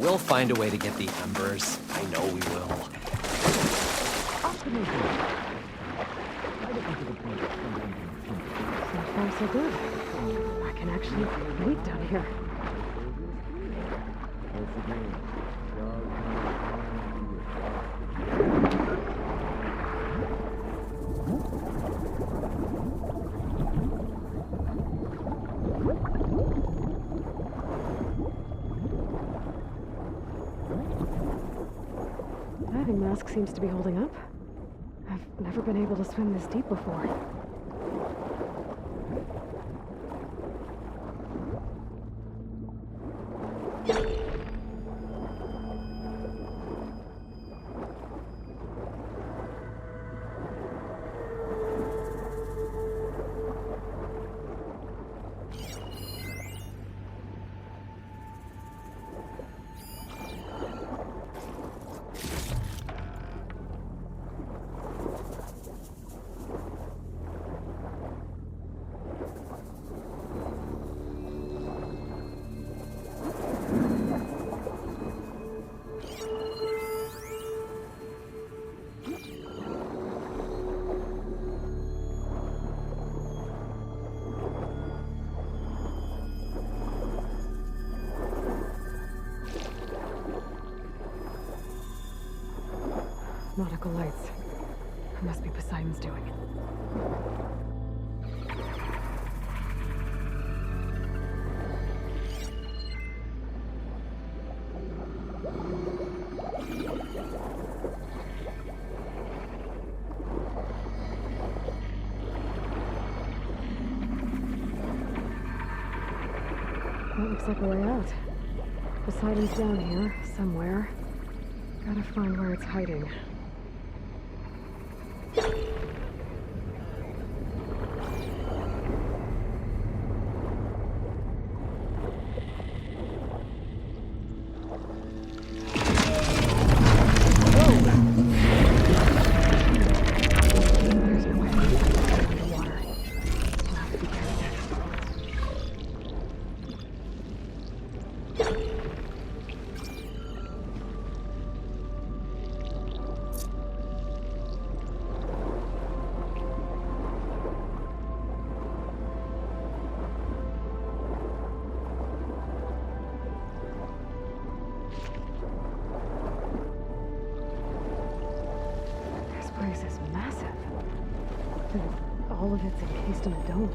We'll find a way to get the embers. I know we will. So far, so good. I can actually breathe down here. Diving mask seems to be holding up. I've never been able to swim this deep before. Nautical lights. It must be Poseidon's doing. That looks like a way out. Poseidon's down here, somewhere. Gotta find where it's hiding. This place is massive. All of it's encased in a dome.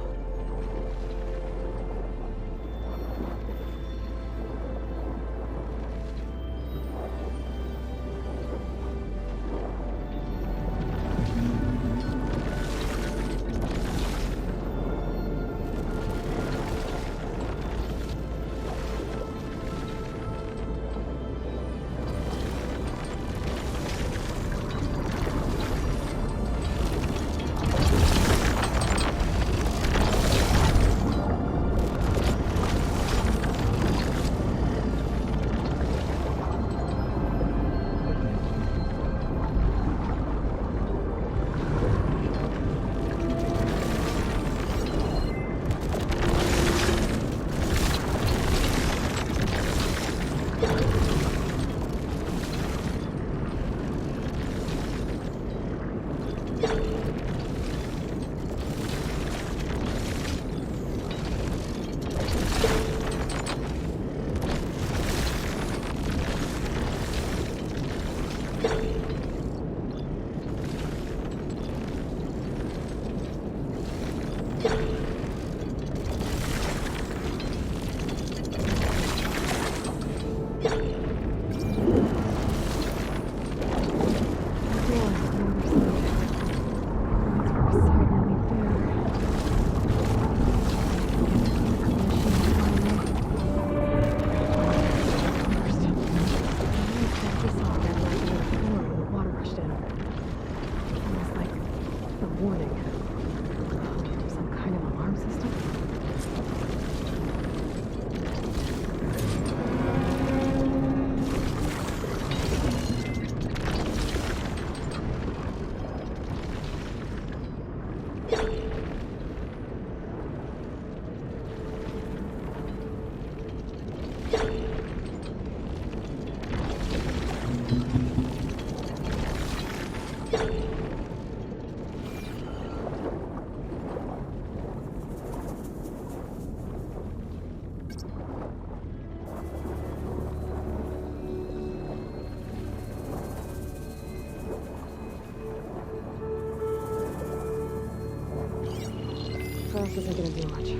fast isn't gonna do much.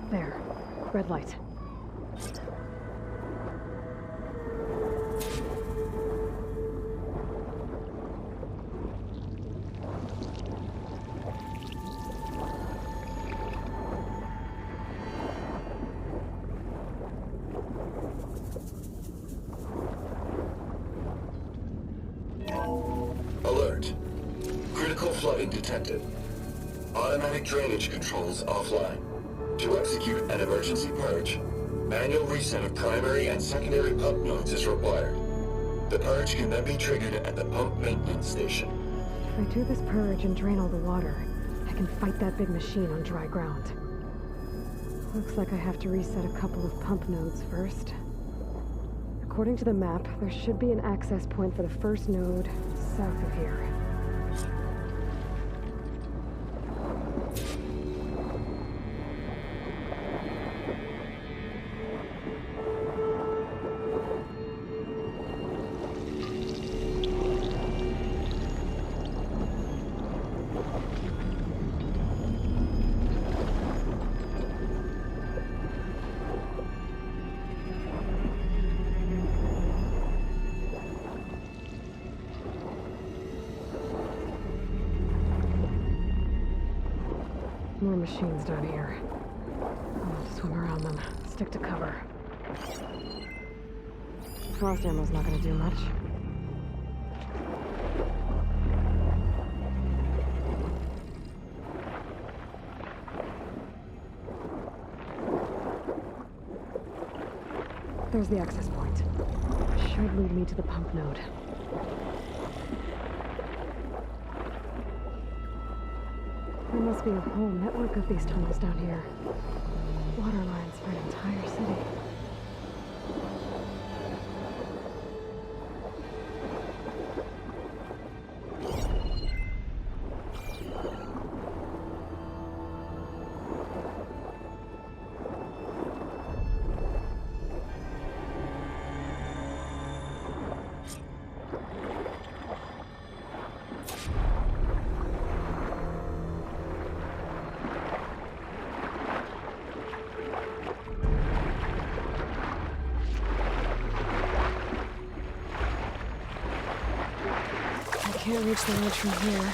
There. Red light. Alert. Critical flooding detected. Automatic drainage controls offline. To execute an emergency purge, manual reset of primary and secondary pump nodes is required. The purge can then be triggered at the pump maintenance station. If I do this purge and drain all the water, I can fight that big machine on dry ground. Looks like I have to reset a couple of pump nodes first. According to the map, there should be an access point for the first node south of here. More machines down here. I'll have to swim around them. Stick to cover. Frost ammo's not gonna do much. There's the access point. Should lead me to the pump node. There must be a whole network of these tunnels down here. Water lines for an entire city. I can't reach the ledge from here.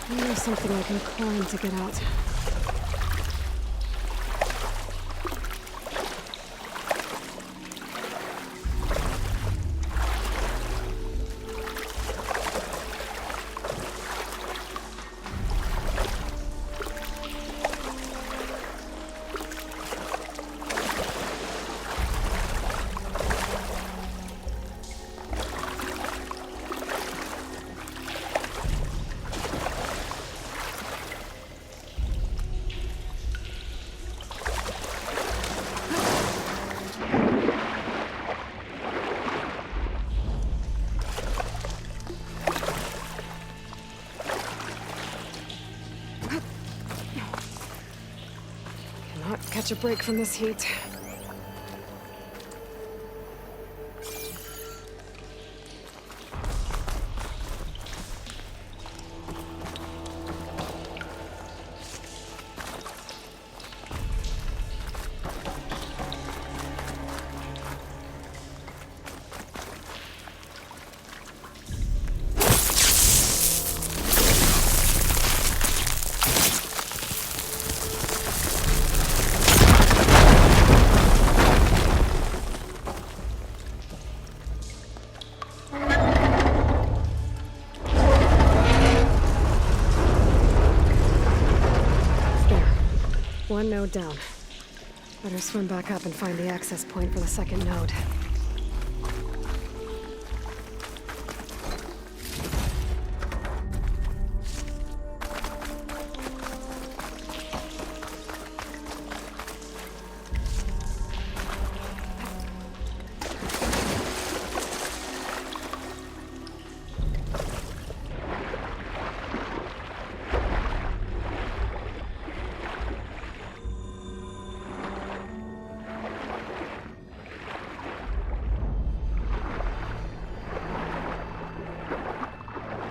There's something I can climb to get out. Catch a break from this heat. One node down. Better swim back up and find the access point for the second node.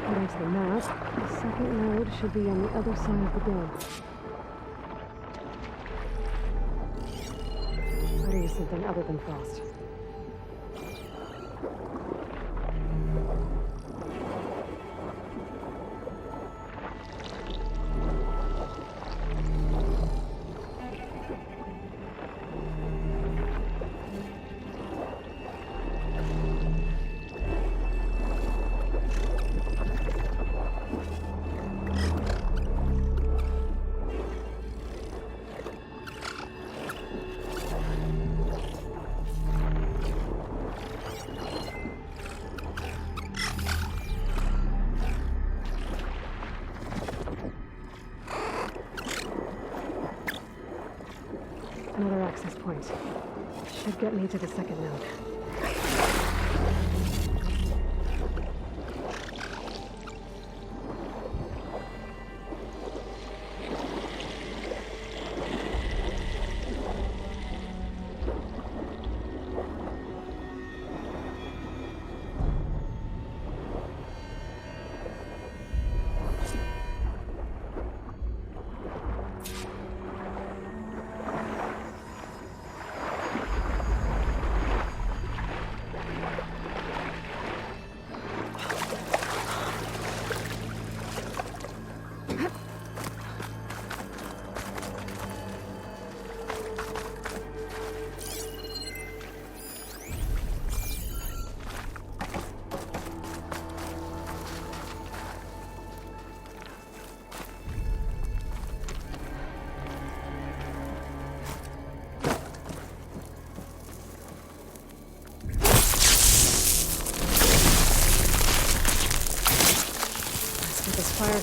According to the map, the second node should be on the other side of the dome. Better use something other than frost. Another access point. Should get me to the second node.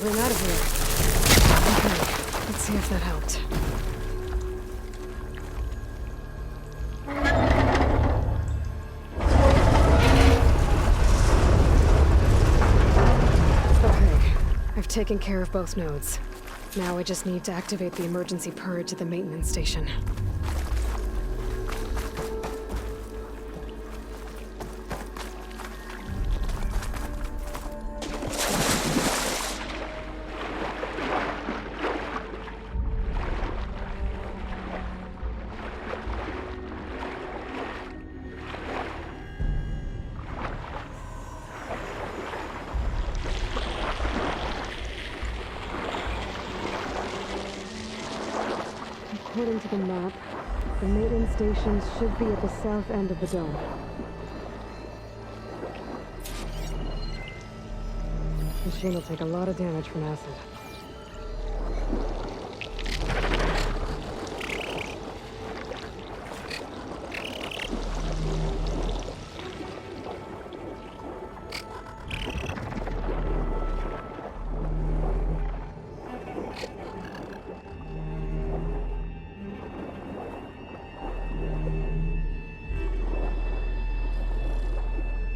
room out of here. Okay, let's see if that helped. Okay, I've taken care of both nodes. Now I just need to activate the emergency purge at the maintenance station. According to the map, the maintenance stations should be at the south end of the dome. The machine will take a lot of damage from acid.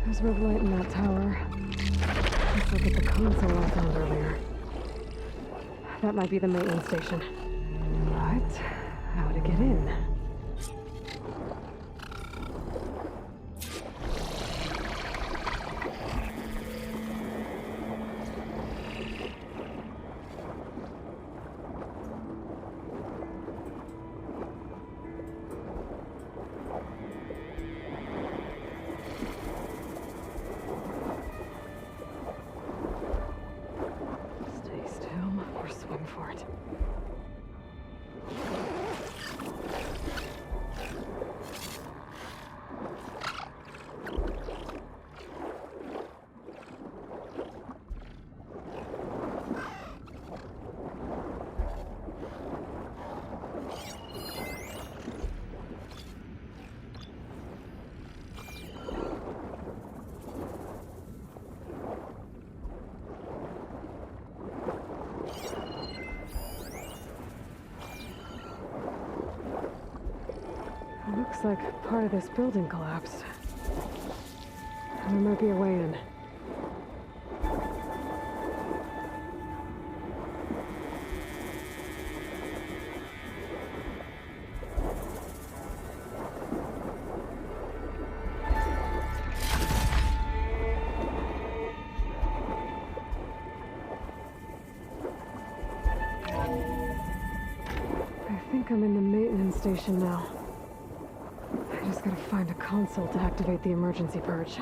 There's red light in that tower. Let's look at the console I found earlier. That might be the maintenance station. But how to get in? Swing for it. Looks like part of this building collapsed. There might be a way in. I think I'm in the maintenance station now. I just gotta find a console to activate the emergency purge.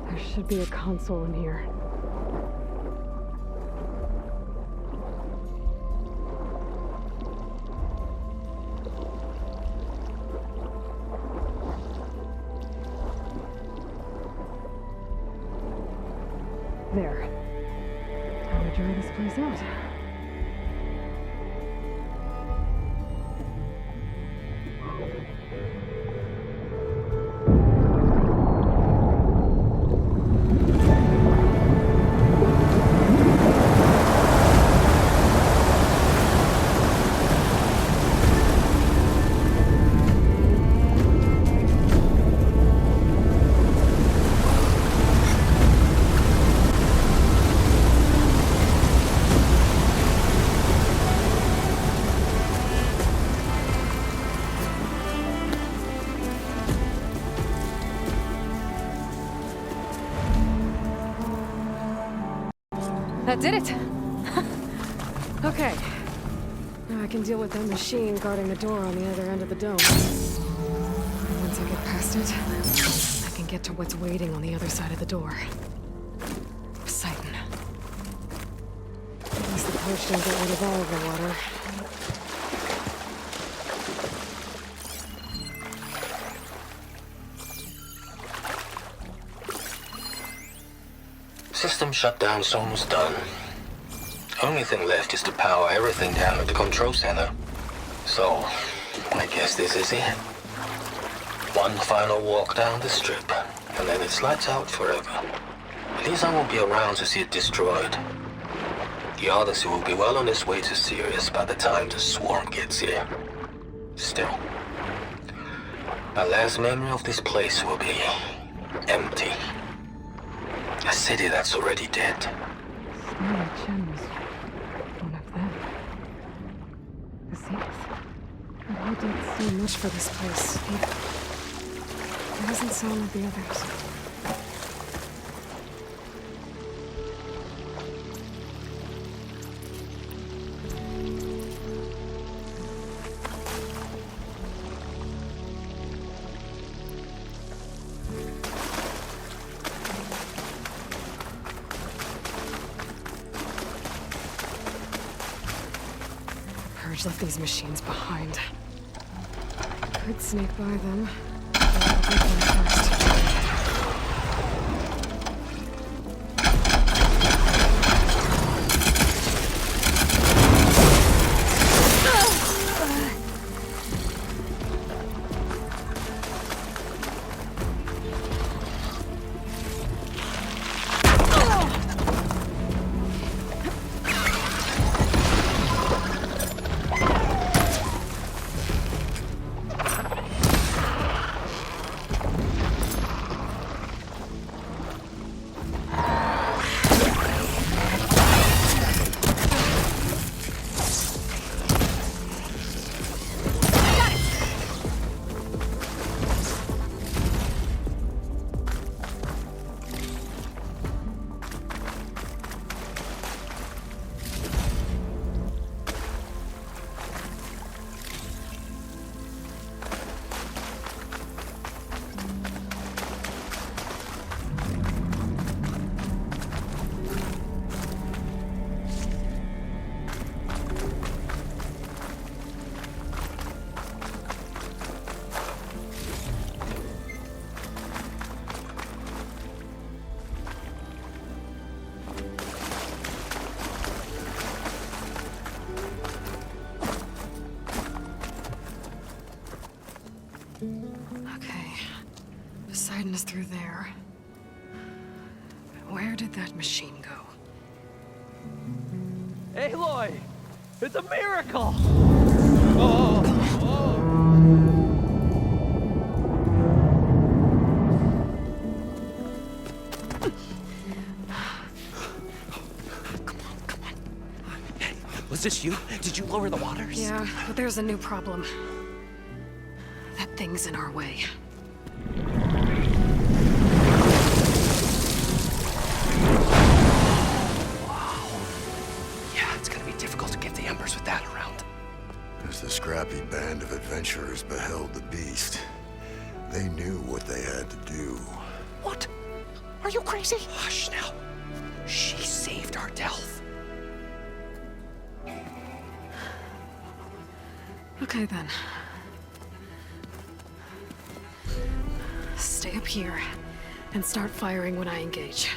There should be a console in here. There. Time to dry this place out. That did it! Okay. Now I can deal with that machine guarding the door on the other end of the dome. And once I get past it, I can get to what's waiting on the other side of the door. Poseidon. At least the purge didn't get rid of all of the water. System shutdown's almost done. Only thing left is to power everything down at the control center. So, I guess this is it. One final walk down the strip, and then it's lights out forever. At least I won't be around to see it destroyed. The Odyssey will be well on its way to Sirius by the time the swarm gets here. Still, my last memory of this place will be empty. A city that's already dead. Snowy Chen was one of them. The Zenith. He did so much for this place. He doesn't sound like the others. Purge left these machines behind. Could sneak by them. But I'll get them first. Okay. Poseidon is through there. Where did that machine go? Aloy! It's a miracle! Come on. Hey, was this you? Did you lower the waters? Yeah, but there's a new problem. That thing's in our way. Yeah, it's gonna be difficult to get the Embers with that around. As the scrappy band of adventurers beheld the beast, they knew what they had to do. What? Are you crazy? Hush now. She saved our Delph. Okay then. Stay up here and start firing when I engage.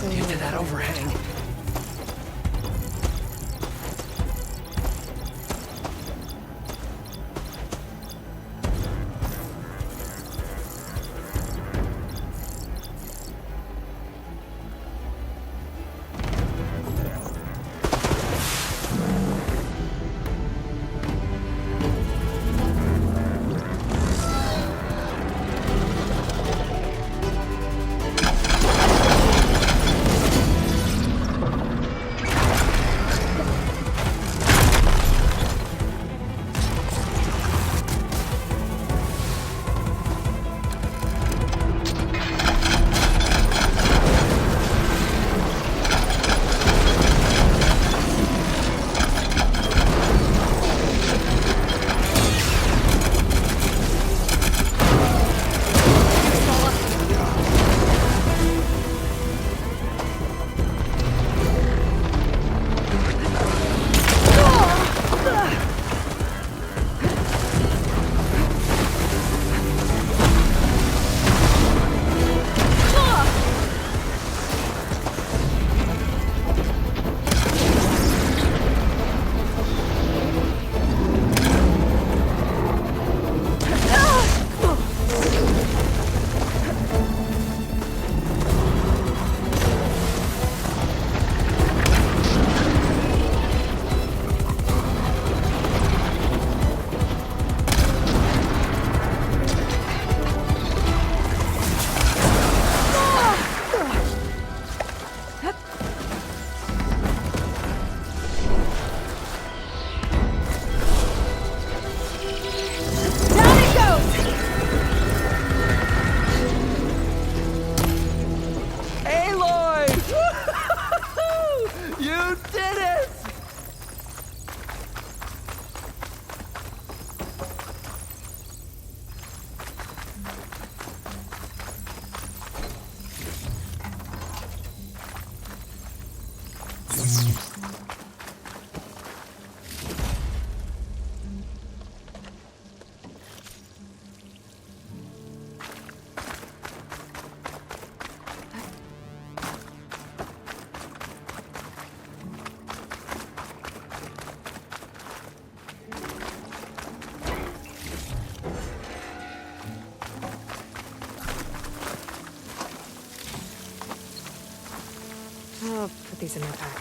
Into that overhang. You did it! I'll put these in my pack.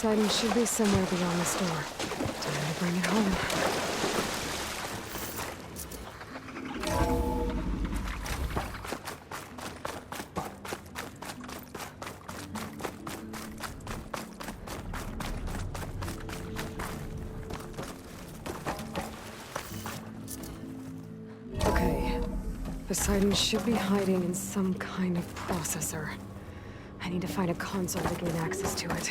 Poseidon should be somewhere beyond this door. Time to bring it home. Okay. Poseidon should be hiding in some kind of processor. I need to find a console to gain access to it.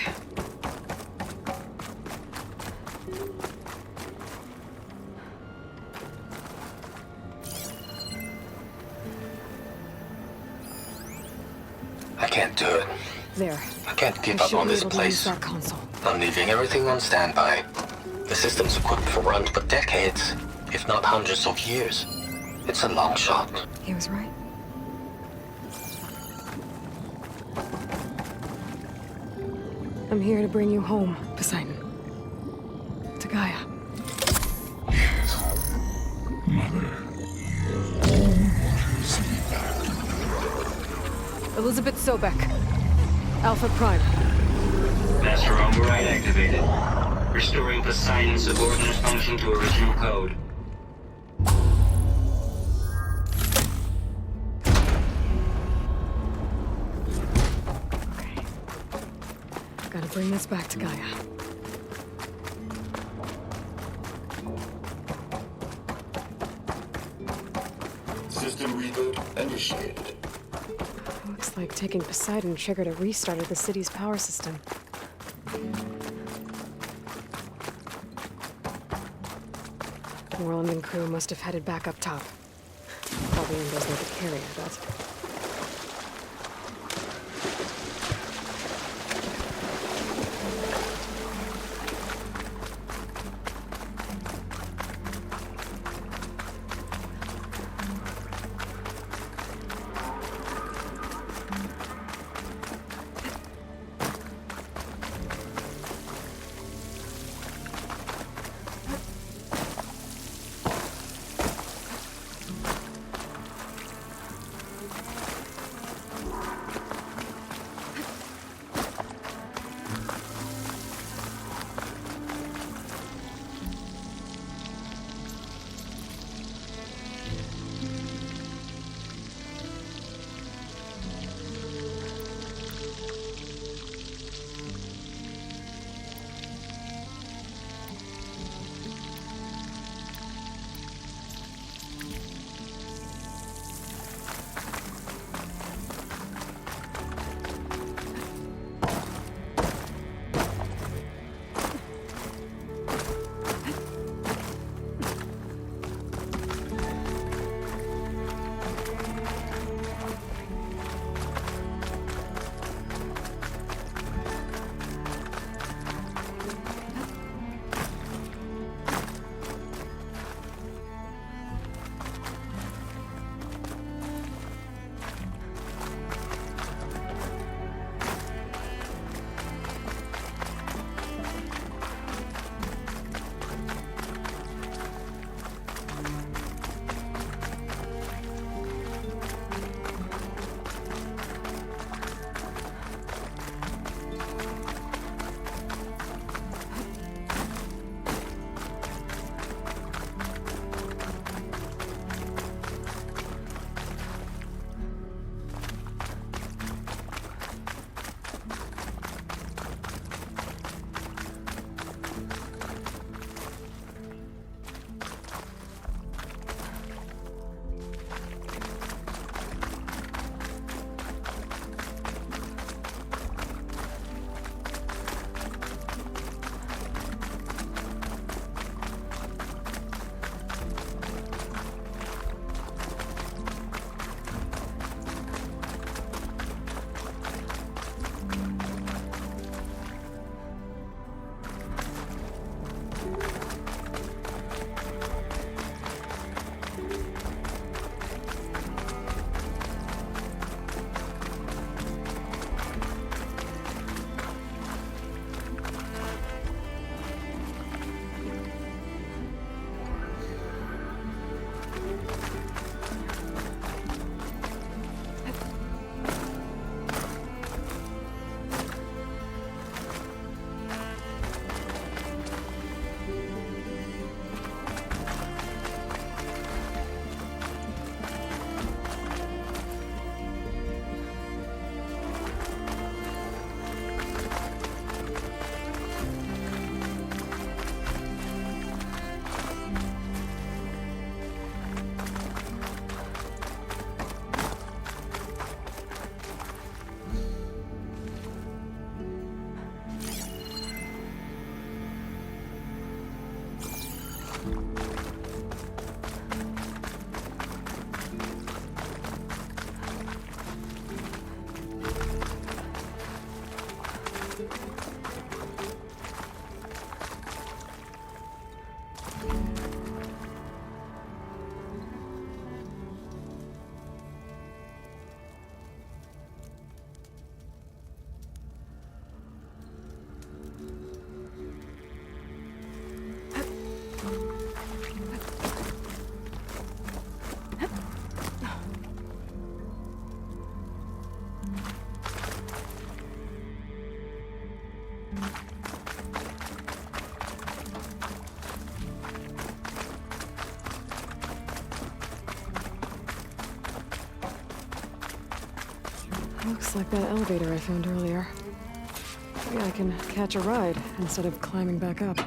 I can't do it. There. I can't give I up should on be this able to use place. that console. I'm leaving everything on standby. The system's equipped for runs for decades, if not hundreds of years. It's a long shot. He was right. I'm here to bring you home, Poseidon. To Gaia. Elizabeth Sobek. Alpha Prime. Master override activated. Restoring Poseidon's subordinate function to original code. Okay. Gotta bring this back to Gaia. System reboot initiated. Looks like taking Poseidon triggered a restart of the city's power system. Moreland and crew must have headed back up top. Probably in those naked carrier, but... Looks like that elevator I found earlier. Maybe I can catch a ride instead of climbing back up.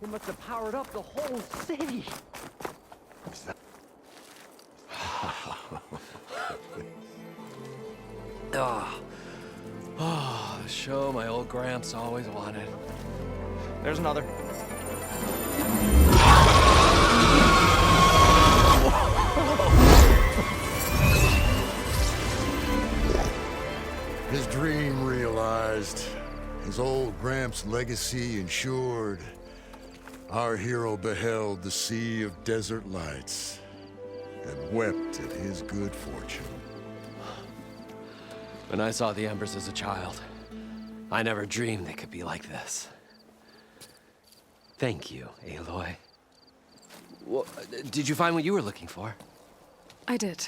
It must have powered up the whole city. The show my old Gramps always wanted. There's another. His dream realized, his old Gramps' legacy ensured. Our hero beheld the sea of desert lights and wept at his good fortune. When I saw the Embers as a child, I never dreamed they could be like this. Thank you, Aloy. Well, did you find what you were looking for? I did.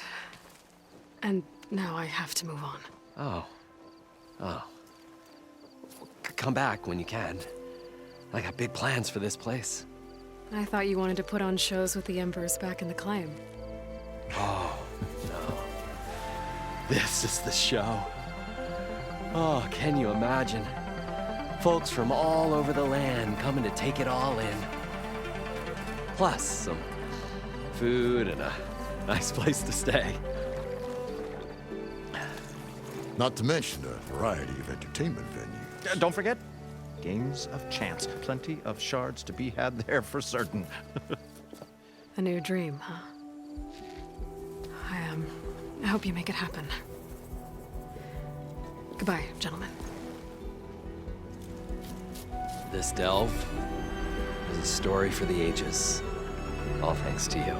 And now I have to move on. Oh. Come back when you can. I got big plans for this place. I thought you wanted to put on shows with the Embers back in the Claim. Oh, no. This is the show. Oh, can you imagine? Folks from all over the land coming to take it all in. Plus some food and a nice place to stay. Not to mention a variety of entertainment venues. Don't forget, games of chance. Plenty of shards to be had there for certain. A new dream, huh? I hope you make it happen. Goodbye, gentlemen. This delve is a story for the ages. All thanks to you.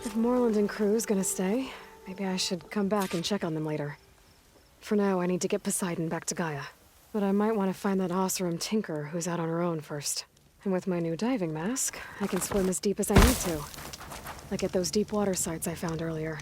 If Moreland and crew's gonna stay, maybe I should come back and check on them later. For now, I need to get Poseidon back to Gaia. But I might want to find that Oseram Tinker who's out on her own first. And with my new diving mask, I can swim as deep as I need to. Like at those deep water sites I found earlier.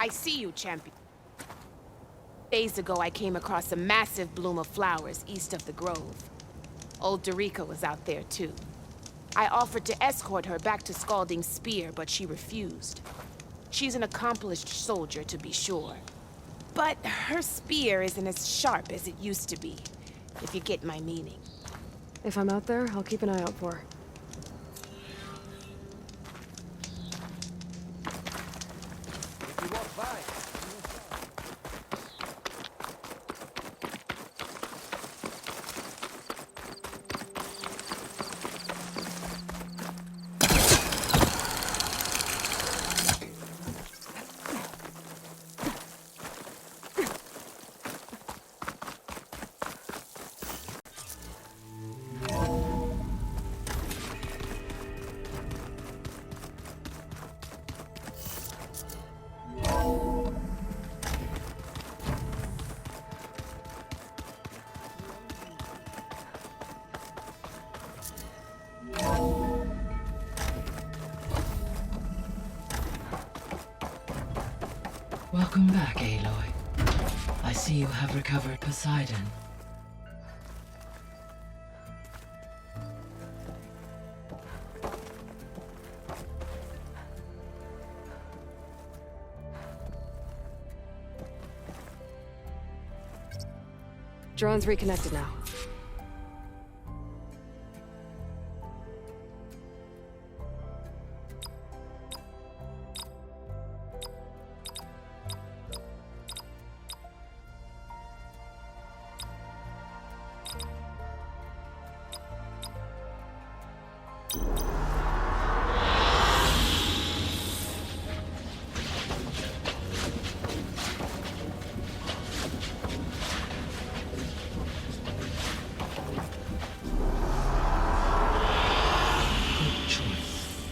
I see you, champion. Days ago, I came across a massive bloom of flowers east of the grove. Old Dorica was out there, too. I offered to escort her back to Scalding Spear, but she refused. She's an accomplished soldier, to be sure. But her spear isn't as sharp as it used to be, if you get my meaning. If I'm out there, I'll keep an eye out for her. Welcome back, Aloy. I see you have recovered Poseidon. Drone's reconnected now. Good choice.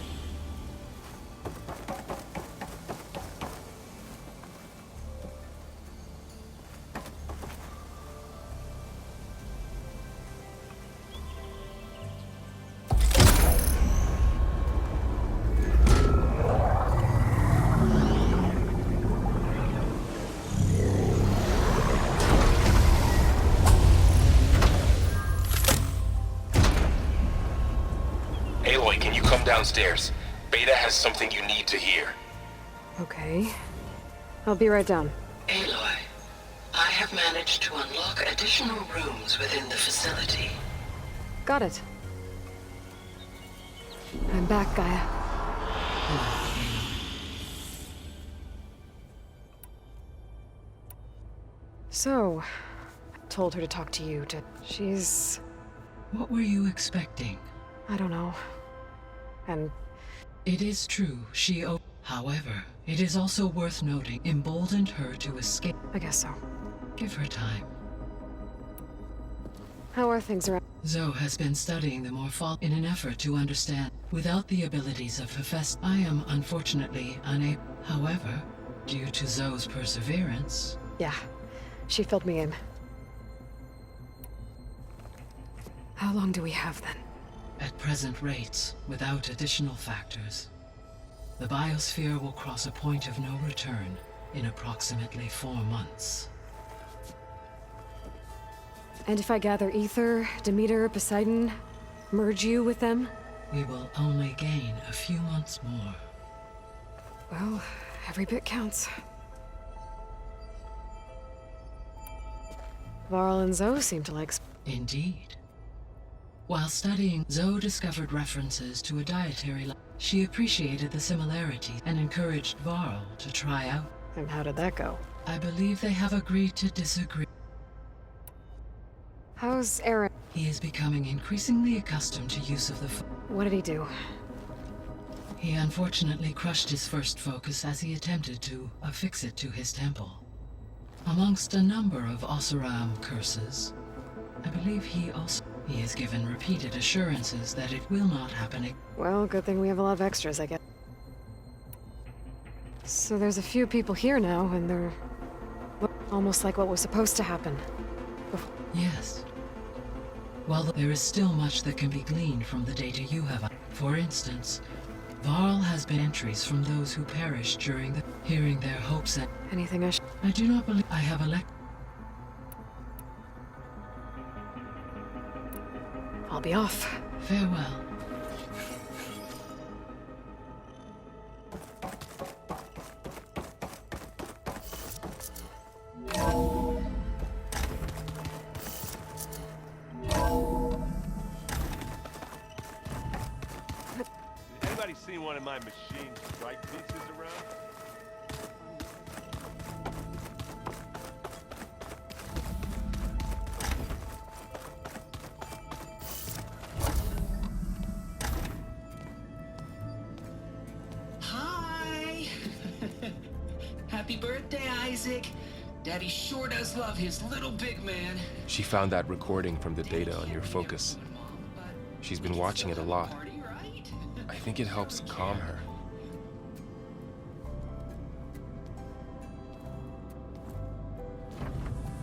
Aloy, can you come downstairs? Beta has something you need to hear. Okay. I'll be right down. Aloy, I have managed to unlock additional rooms within the facility. Got it. I'm back, Gaia. So, I told her to talk to you, she's... What were you expecting? I don't know. And It is true, However, it is also worth noting, emboldened her to escape. I guess so. Give her time. How are things around? Zoe has been studying the Morphol in an effort to understand. Without the abilities of Hephaestus, I am unfortunately unable. However, due to Zoe's perseverance... Yeah, she filled me in. How long do we have then? At present rates, without additional factors, the biosphere will cross a point of no return in approximately 4 months. And if I gather Ether, Demeter, Poseidon, merge you with them? We will only gain a few months more. Well, every bit counts. Varl and Zoe seem to like... Indeed. While studying, Zoe discovered references to a dietary life. She appreciated the similarities and encouraged Varl to try out. And how did that go? I believe they have agreed to disagree. How's Aaron? He is becoming increasingly accustomed to use of the What did he do? He unfortunately crushed his first focus as he attempted to affix it to his temple. Amongst a number of Oseram curses, I believe he is given repeated assurances that it will not happen again. Well, good thing we have a lot of extras, I guess. So there's a few people here now, and they're... almost like what was supposed to happen. Yes. While there is still much that can be gleaned from the data you have. For instance, Varl has been entries from those who perished during the... Hearing their hopes and Anything I should... I do not believe I have I'll be off. Farewell. Anybody seen one of my machine strike pieces around? Hi! Happy birthday, Isaac. Daddy sure does love his little big man. She found that recording from the data on your focus. She's been watching it a lot. I think it helps calm her.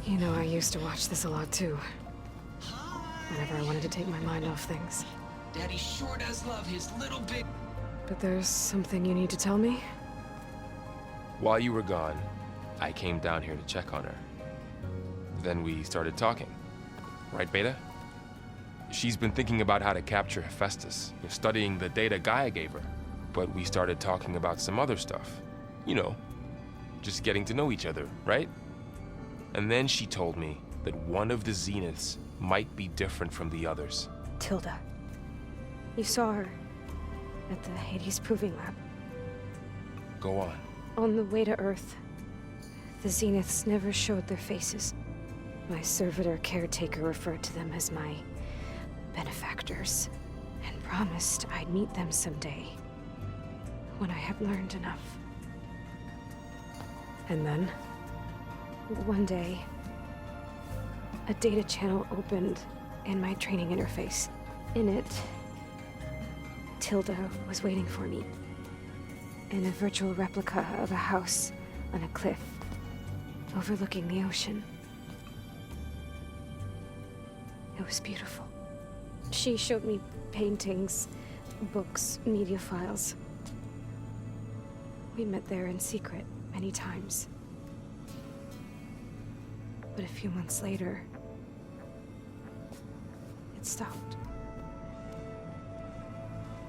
You know, I used to watch this a lot too. Whenever I wanted to take my mind off things. Daddy sure does love his little big... But there's something you need to tell me? While you were gone, I came down here to check on her. Then we started talking. Right, Beta? She's been thinking about how to capture Hephaestus, studying the data Gaia gave her. But we started talking about some other stuff. You know, just getting to know each other, right? And then she told me that one of the Zeniths might be different from the others. Tilda. You saw her at the Hades Proving Lab. Go on. On the way to Earth, the Zeniths never showed their faces. My servitor caretaker referred to them as my benefactors, and promised I'd meet them someday, when I had learned enough. And then, one day, a data channel opened in my training interface. In it, Tilda was waiting for me, in a virtual replica of a house on a cliff, overlooking the ocean. It was beautiful. She showed me paintings, books, media files. We met there in secret many times. But a few months later, it stopped.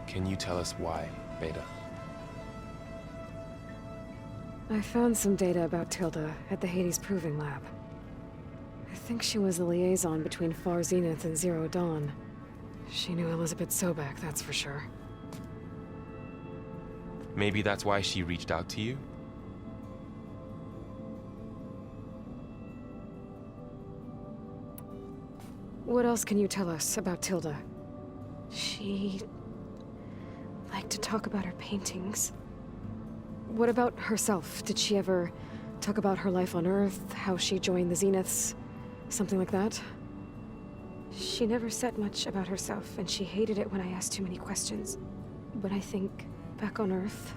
Can you tell us why, Beta? I found some data about Tilda at the Hades Proving Lab. I think she was the liaison between Far Zenith and Zero Dawn. She knew Elizabeth Sobek, that's for sure. Maybe that's why she reached out to you? What else can you tell us about Tilda? She liked to talk about her paintings. What about herself? Did she ever talk about her life on Earth, how she joined the Zeniths, something like that? She never said much about herself, and she hated it when I asked too many questions. But I think, back on Earth,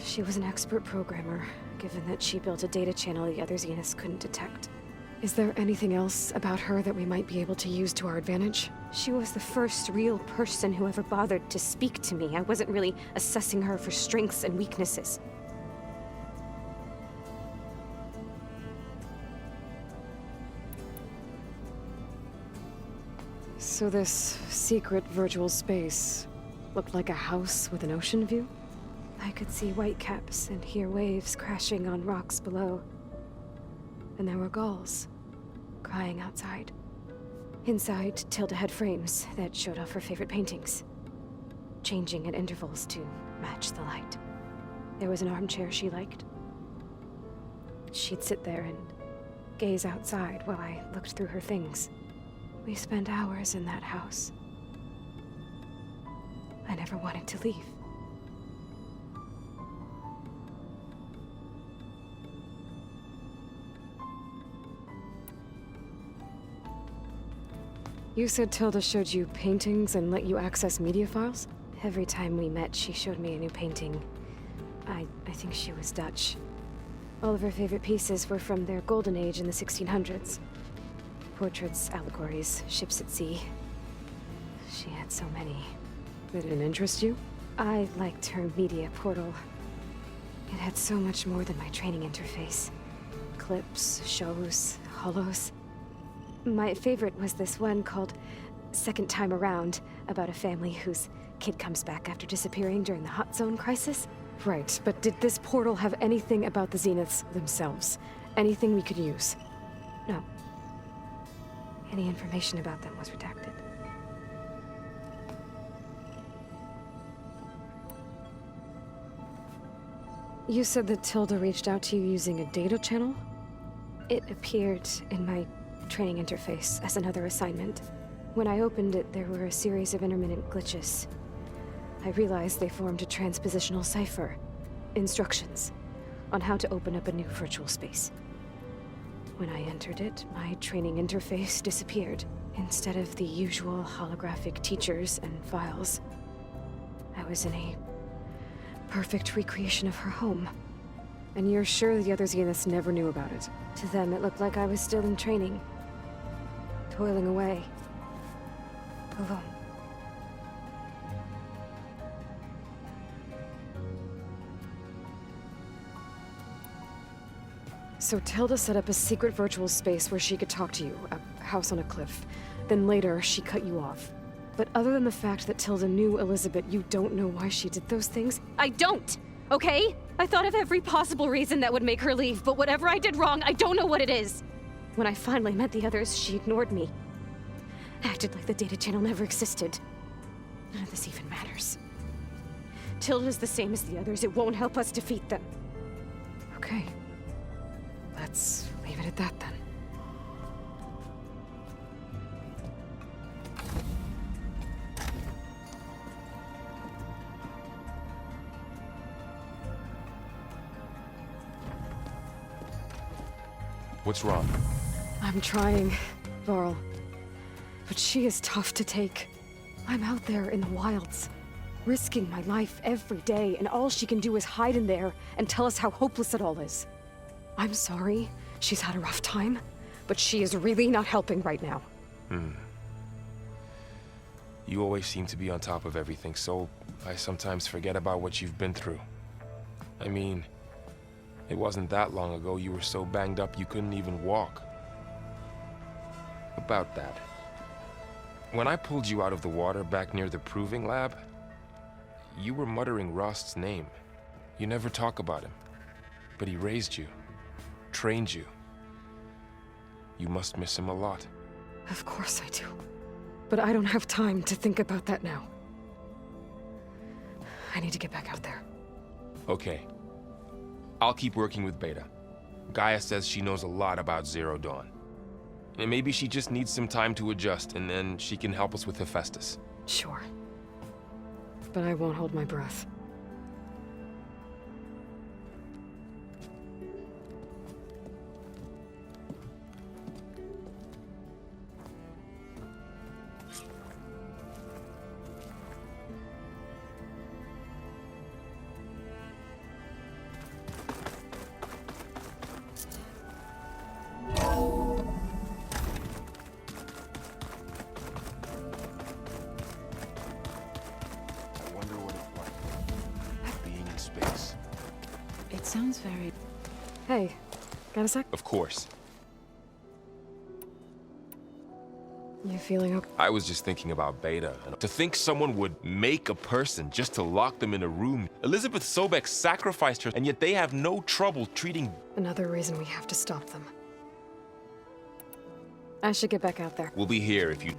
she was an expert programmer, given that she built a data channel the other Zeniths couldn't detect. Is there anything else about her that we might be able to use to our advantage? She was the first real person who ever bothered to speak to me. I wasn't really assessing her for strengths and weaknesses. So this secret virtual space looked like a house with an ocean view? I could see whitecaps and hear waves crashing on rocks below. And there were gulls crying outside. Inside, Tilda had frames that showed off her favorite paintings, changing at intervals to match the light. There was an armchair she liked. She'd sit there and gaze outside while I looked through her things. We spent hours in that house. I never wanted to leave. You said Tilda showed you paintings and let you access media files? Every time we met, she showed me a new painting. I think she was Dutch. All of her favorite pieces were from their golden age in the 1600s. Portraits, allegories, ships at sea. She had so many. Did it interest you? I liked her media portal. It had so much more than my training interface. Clips, shows, holos. My favorite was this one called Second Time Around, about a family whose kid comes back after disappearing during the Hot Zone crisis. Right, but did this portal have anything about the Zeniths themselves? Anything we could use? No. Any information about them was redacted. You said that Tilda reached out to you using a data channel? It appeared in my training interface as another assignment. When I opened it, there were a series of intermittent glitches. I realized they formed a transpositional cipher. Instructions on how to open up a new virtual space. When I entered it, my training interface disappeared. Instead of the usual holographic teachers and files, I was in a perfect recreation of her home. And you're sure the other Zeniths never knew about it? To them, it looked like I was still in training. Toiling away. Alone. So Tilda set up a secret virtual space where she could talk to you, a house on a cliff. Then later, she cut you off. But other than the fact that Tilda knew Elizabeth, you don't know why she did those things? I don't! Okay? I thought of every possible reason that would make her leave, but whatever I did wrong, I don't know what it is. When I finally met the others, she ignored me. Acted like the data channel never existed. None of this even matters. Tilda's the same as the others. It won't help us defeat them. Okay. Let's leave it at that then. What's wrong? I'm trying, Varl. But she is tough to take. I'm out there in the wilds, risking my life every day, and all she can do is hide in there and tell us how hopeless it all is. I'm sorry, she's had a rough time, but she is really not helping right now. You always seem to be on top of everything, so I sometimes forget about what you've been through. I mean, it wasn't that long ago you were so banged up you couldn't even walk. About that. When I pulled you out of the water back near the proving lab, you were muttering Rost's name. You never talk about him, but he raised you, trained you. You must miss him a lot. Of course I do. But I don't have time to think about that now. I need to get back out there. Okay. I'll keep working with Beta. Gaia says she knows a lot about Zero Dawn. And maybe she just needs some time to adjust, and then she can help us with Hephaestus. Sure. But I won't hold my breath. Sounds very... Hey, got a sec? Of course. You feeling okay? I was just thinking about Beta. To think someone would make a person just to lock them in a room. Elizabeth Sobek sacrificed her, and yet they have no trouble treating... Another reason we have to stop them. I should get back out there. We'll be here if you...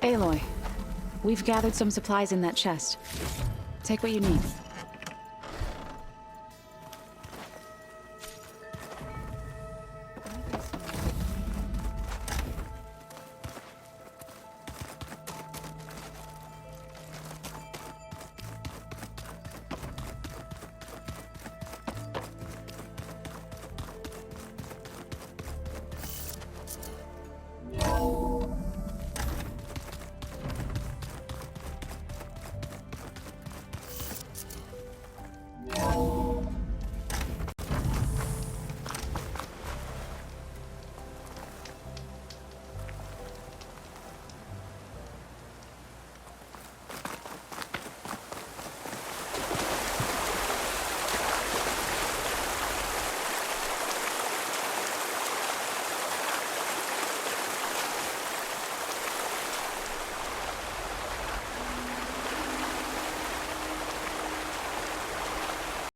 Aloy, we've gathered some supplies in that chest. Take what you need.